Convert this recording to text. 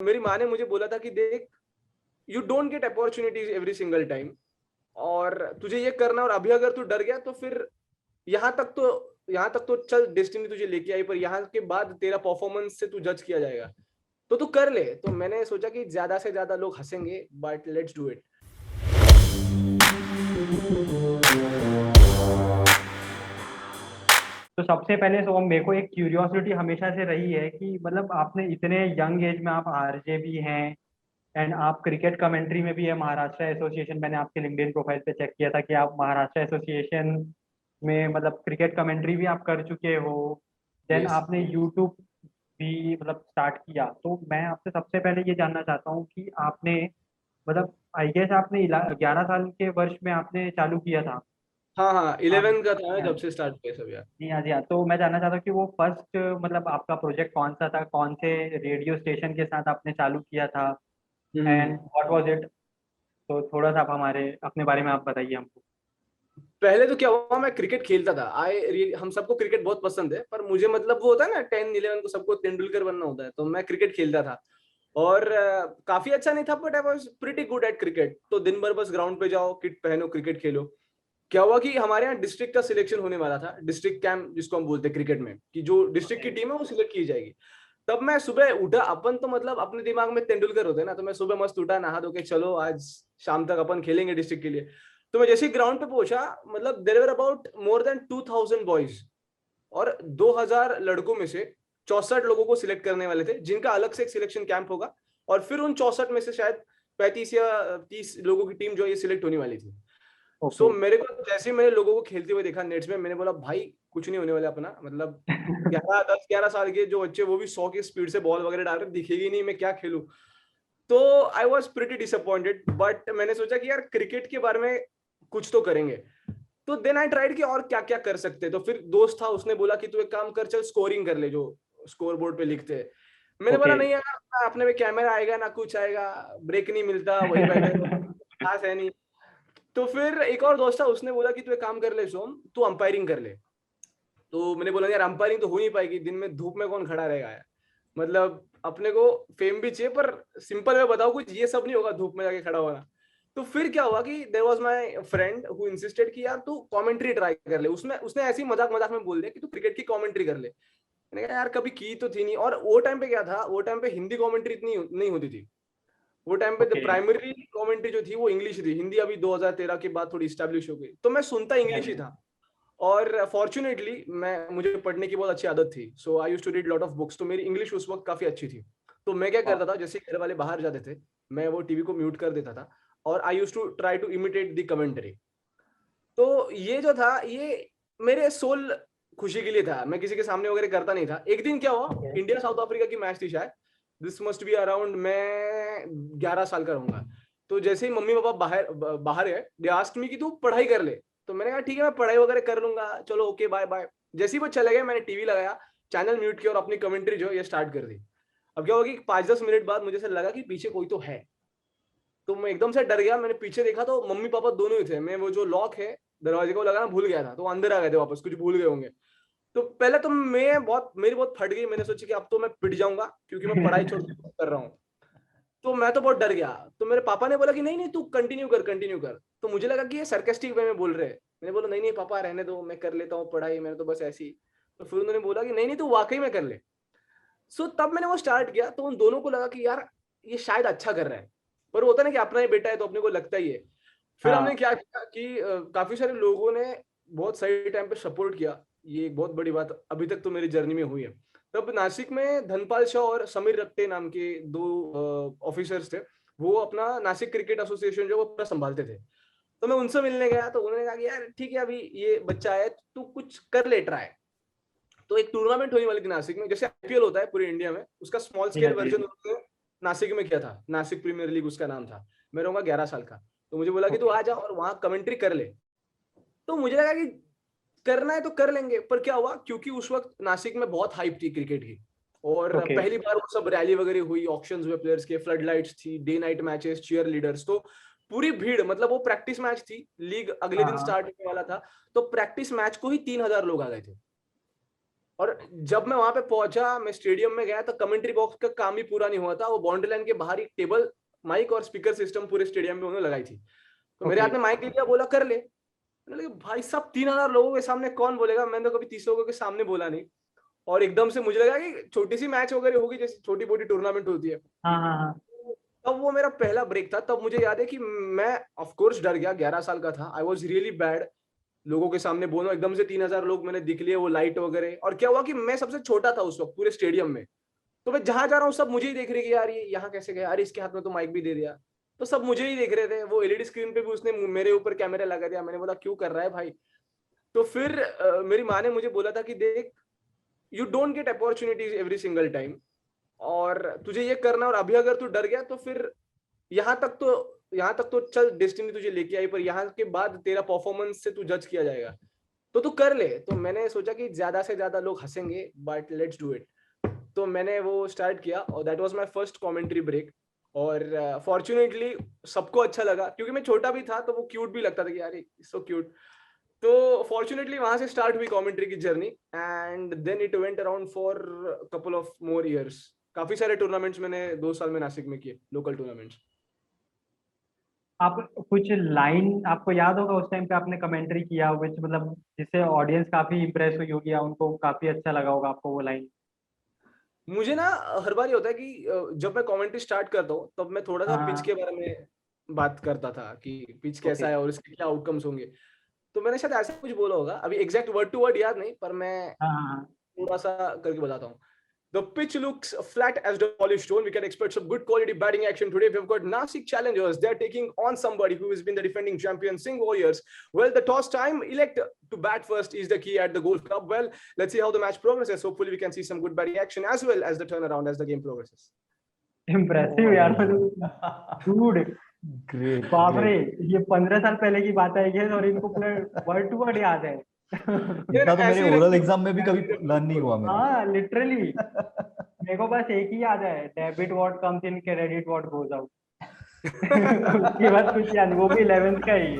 मेरी माँ ने मुझे बोला था कि देख, you don't get opportunities every single time, और तुझे ये करना, और अभी अगर तू डर गया तो फिर यहाँ तक तो यहाँ तक तो चल, डेस्टिनी तुझे लेके आई, पर यहाँ के बाद तेरा परफॉर्मेंस से तू जज किया जाएगा, तो तू कर ले। तो मैंने सोचा कि ज्यादा से ज्यादा लोग हंसेंगे, बट लेट्स डू इट। तो सबसे पहले सोम, मेरे को एक क्यूरियोसिटी हमेशा से रही है कि मतलब आपने इतने यंग एज में आप आरजे भी हैं एंड आप क्रिकेट कमेंट्री में भी है महाराष्ट्र एसोसिएशन। मैंने आपके लिंक्डइन प्रोफाइल पे चेक किया था कि आप महाराष्ट्र एसोसिएशन में मतलब क्रिकेट कमेंट्री भी आप कर चुके हो। Then yes. आपने यूट्यूब भी मतलब स्टार्ट किया। तो मैं आपसे सबसे पहले ये जानना चाहता हूँ कि आपने मतलब आई गेस आपने 11 साल के वर्ष में आपने चालू किया था। हाँ हाँ, हाँ 11 का था मैं हाँ जब से स्टार्ट किया सब यार। जी हाँ जी हाँ। तो मैं जानना चाहता हूँ कि वो फर्स्ट मतलब आपका प्रोजेक्ट कौन सा था, कौन से रेडियो स्टेशन के साथ आपने चालू किया था hmm. And what was it. तो थोड़ा सा आप हमारे अपने बारे में आप बताइए हमको। पहले तो क्या हुआ, मैं क्रिकेट खेलता था। हम सबको क्रिकेट बहुत पसंद है, पर मुझे मतलब वो होता है ना, 10-11 को सबको तेंदुलकर बनना होता है, तो मैं क्रिकेट खेलता था। और काफी अच्छा नहीं था, but I was pretty good at cricket. तो दिन भर बस ग्राउंड पे जाओ, किट पहनो, क्रिकेट खेलो। क्या हुआ कि हमारे यहाँ डिस्ट्रिक्ट का सिलेक्शन होने वाला था, डिस्ट्रिक्ट कैंप जिसको हम बोलते हैं क्रिकेट में, कि जो डिस्ट्रिक्ट की ओके। टीम है वो सिलेक्ट की जाएगी। तब मैं सुबह उठा, अपन तो मतलब अपने दिमाग में तेंदुलकर होते हैं ना, तो मैं सुबह मस्त उठा, नहा धो के, चलो आज शाम तक अपन खेलेंगे डिस्ट्रिक्ट के लिए। तो मैं जैसे ही ग्राउंड पे पहुंचा, मतलब there were about more than 2000 boys, और 2000 लड़कों में से 64 लोगों को सिलेक्ट करने वाले थे, जिनका अलग से एक सिलेक्शन कैंप होगा। और फिर उन 64 में से शायद 35 या 30 लोगों की टीम जो है ये सिलेक्ट होने वाली थी। So okay. मेरे को जैसे ही मैंने लोगों को खेलते हुए देखा नेट्स में, मैंने बोला भाई कुछ नहीं होने वाला अपना, मतलब 11 10 11 साल के जो बच्चे, वो भी 100 की स्पीड से बॉल वगैरह डाल रहे, दिखेगी नहीं, मैं क्या खेलूं। तो I was pretty disappointed, but मैंने सोचा कि यार क्रिकेट के बारे में कुछ तो करेंगे। तो देन आई ट्राइड कि और क्या क्या कर सकते हैं। तो फिर दोस्त था, उसने बोला कि तू एक काम कर, चल स्कोरिंग कर ले, जो स्कोर बोर्ड पे लिखते हैं। मैंने ओके। बोला नहीं यार, अपने में कैमरा आएगा ना, कुछ आएगा, ब्रेक नहीं मिलता, वही बैठे रहो, खास है नहीं। तो फिर एक और दोस्त था, उसने बोला कि तू एक काम कर ले सोम, तू अंपायरिंग कर ले। तो मैंने बोला यार अंपायरिंग तो हो नहीं पाएगी, दिन में धूप में कौन खड़ा रहेगा यार, मतलब अपने को फेम भी चाहिए, पर सिंपल में बताओ, कुछ ये सब नहीं होगा धूप में जाके खड़ा होना। तो फिर क्या हुआ कि there was my friend who insisted कि यार तू कमेंट्री ट्राई कर ले। उसमें उसने ऐसे ही मजाक मजाक में बोल दिया कि तू क्रिकेट की कमेंट्री कर ले। मैंने कहा यार कभी की तो थी नहीं, और वो टाइम पे क्या था, वो टाइम पे हिंदी कमेंट्री इतनी नहीं होती थी। वो टाइम पे ओके। प्राइमरी कमेंट्री जो थी वो इंग्लिश थी, हिंदी अभी 2013 के बाद थोड़ी स्टैब्लिश हो गई, तो मैं सुनता हाँ इंग्लिश ही जी। था। और फॉर्चुनेटली मुझे पढ़ने की बहुत अच्छी आदत थी, so I used to read lot of books, तो मेरी इंग्लिश उस वक्त काफी अच्छी थी। तो मैं क्या वाह। करता था, जैसे घर वाले बाहर जाते थे, मैं वो टीवी को म्यूट कर देता था, और I used to try to imitate the commentary. तो ये जो था, ये मेरे सोल खुशी के लिए था, मैं किसी के सामने वगैरह करता नहीं था। एक दिन क्या हुआ, ओके। इंडिया साउथ अफ्रीका की मैच थी शायद, दिस मस्ट बी अराउंड मैं 11 साल का रहूंगा। तो जैसे ही मम्मी पापा बाहर बाहर है, दे आस्क्ड मी कि तू पढ़ाई कर ले। तो मैंने कहा ठीक है, मैं पढ़ाई वगैरह कर लूंगा, चलो ओके बाय बाय। जैसे ही वो चले गए, मैंने टीवी लगाया, चैनल म्यूट किया, और अपनी कमेंट्री जो है ये स्टार्ट कर दी। अब क्या होगा कि 5-10 मिनट बाद मुझे से लगा कि पीछे कोई तो है। तो मैं एकदम से डर गया, मैंने पीछे देखा तो मम्मी पापा दोनों ही थे। मैं वो जो लॉक है दरवाजे को लगाना भूल गया था, तो वो अंदर आ गए थे वापस, कुछ भूल गए होंगे। तो पहले तो मेरी बहुत फट गई, मैंने सोचा कि अब तो मैं पिट जाऊंगा, क्योंकि मैं पढ़ाई छोड़ के कर रहा हूँ। तो मैं तो बहुत डर गया। तो मेरे पापा ने बोला कि नहीं नहीं तू कंटिन्यू कर, कंटिन्यू कर। तो मुझे लगा कि ये सरकास्टिक वे में बोल रहे हैं। मैंने बोला नहीं नहीं पापा रहने दो, मैं कर लेता हूँ पढ़ाई, मैंने तो बस ऐसी। तो फिर उन्होंने बोला कि नहीं नहीं तू वाकई में कर ले। सो तब मैंने वो स्टार्ट किया, तो उन दोनों को लगा कि यार ये शायद अच्छा कर रहा है। पर वो होता है ना कि अपना ही बेटा है, तो अपने को लगता ही है। फिर हमने हाँ क्या किया कि काफी सारे लोगों ने बहुत सही टाइम पे सपोर्ट किया। ये एक बहुत बड़ी बात अभी तक तो मेरी जर्नी में हुई है। तब नासिक में धनपाल शाह और समीर रट्टे नाम के दो ऑफिसर्स थे। वो अपना नासिक क्रिकेट एसोसिएशन जो वो पूरा संभालते थे। तो मैं उनसे मिलने गया, तो उन्होंने कहा कि यार ठीक है, अभी ये बच्चा है, तू कुछ कर ले ट्राई। तो एक टूर्नामेंट होने वाली थी नासिक में, जैसे आईपीएल होता है पूरे इंडिया में, उसका स्मॉल जी हाँ स्केल जी। वर्जन उन्होंने नासिक में किया था। नासिक प्रीमियर लीग उसका नाम था। मैं रहूंगा 11 साल का। तो मुझे बोला कि तू ओके। आ जा और वहां कमेंट्री कर ले। तो मुझे लगा कि करना है तो कर लेंगे। पर क्या हुआ, क्योंकि उस वक्त नासिक में बहुत हाइप थी क्रिकेट की, और ओके। पहली बार वो सब रैली वगैरह हुई, ऑक्शंस हुए प्लेयर्स के, फ्लड लाइट्स थी, day night matches, cheerleaders, तो पूरी भीड़, मतलब वो प्रैक्टिस मैच थी, लीग अगले हाँ दिन हाँ। स्टार्ट होने वाला था। तो प्रैक्टिस मैच को ही 3000 लोग आ गए थे। और जब मैं वहां पे पहुंचा, मैं स्टेडियम में गया, तो कमेंट्री बॉक्स का काम ही पूरा नहीं हुआ था। वो बाउंड्री लाइन के बाहर ही टेबल, माइक और स्पीकर सिस्टम पूरे स्टेडियम में उन्होंने लगाई थी। तो मेरे हाथ में माइक लिया, बोला कर ले। मैंने कहा भाई साहब 3000 लोगों के सामने कौन बोलेगा, मैंने तो कभी 30 लोगों के सामने बोला नहीं। और एकदम से मुझे लगा कि छोटी सी मैच वगैरह होगी, जैसे छोटी मोटी टूर्नामेंट होती है। हाँ हाँ हाँ। तब वो मेरा पहला ब्रेक था। तब मुझे याद है कि मैं ऑफ कोर्स डर गया, 11 साल का था। आई वॉज रियली बैड, लोगों के सामने बोलना। एकदम से 3000 लोग मैंने दिख लिए, वो लाइट वगैरह। और क्या हुआ कि मैं सबसे छोटा था उस वक्त पूरे स्टेडियम में। तो मैं जहां जा रहा हूँ सब मुझे ही देख रहे कि यार ये यहाँ कैसे गया, अरे इसके हाथ में तो माइक भी दे दिया। तो सब मुझे ही देख रहे थे। वो एलईडी स्क्रीन पे भी उसने मेरे ऊपर कैमरा लगा दिया। मैंने बोला क्यों कर रहा है भाई। तो फिर मेरी माँ ने मुझे बोला था कि देख, you don't get opportunities every single time, और तुझे ये करना। और अभी अगर तू डर गया तो फिर यहाँ तक तो चल, डेस्टिनी तुझे लेके आई, पर यहाँ के बाद तेरा परफॉर्मेंस से तू जज किया जाएगा, तो तू कर ले। तो मैंने सोचा कि ज्यादा से ज्यादा लोग हंसेंगे, बट लेट्स डू इट। तो मैंने वो स्टार्ट किया, और that was my first commentary break. और फॉर्चुनेटली सबको अच्छा लगा, क्योंकि मैं छोटा भी था, तो वो क्यूट भी लगता था कि यार सो क्यूट। तो फॉर्चुनेटली वहां से स्टार्ट हुई कमेंट्री की journey, and then it went around for couple of more years. काफी सारे टूर्नामेंट्स मैंने 2 साल में नासिक में किए, लोकल टूर्नामेंट्स। आप कुछ लाइन आपको याद होगा उस टाइम पे आपने कमेंट्री किया, विच मतलब जिससे ऑडियंस काफी इम्प्रेस हुई होगी या उनको काफी अच्छा लगा होगा आपको वो लाइन? मुझे ना हर बार ये होता है कि जब मैं कमेंट्री स्टार्ट करता हूँ, तब मैं थोड़ा सा पिच हाँ। के बारे में बात करता था कि पिच ओके। कैसा है और इसके क्या आउटकम्स होंगे। तो मैंने शायद ऐसा कुछ बोला होगा, अभी एग्जैक्ट वर्ड टू वर्ड याद नहीं, पर मैं हाँ हाँ हाँ। थोड़ा सा करके बताता हूँ। The pitch looks flat as the polished stone. We can expect some good quality batting action today. We've got Nasik challengers. They're taking on somebody who has been the defending champion, Singh Warriors. Well, the toss time, elect to bat first is the key at the Golf Club. Well, let's see how the match progresses. Hopefully, we can see some good batting action as well as the turnaround as the game progresses. Impressive यार, मतलब dude, great बाप रे, great. ये 15 साल पहले की बात है ये, और इनको पूरा वर्ड टू वर्ड याद है। इतना तो ऐसे मेरे ही ओरल रखते एग्जाम में भी कभी लर्न नहीं हुआ मेरे। हाँ लिटरली, मेरे को बस एक ही याद है, debit what comes in, credit what goes out. उसके बाद कुछ याद, वो भी 11th का ही।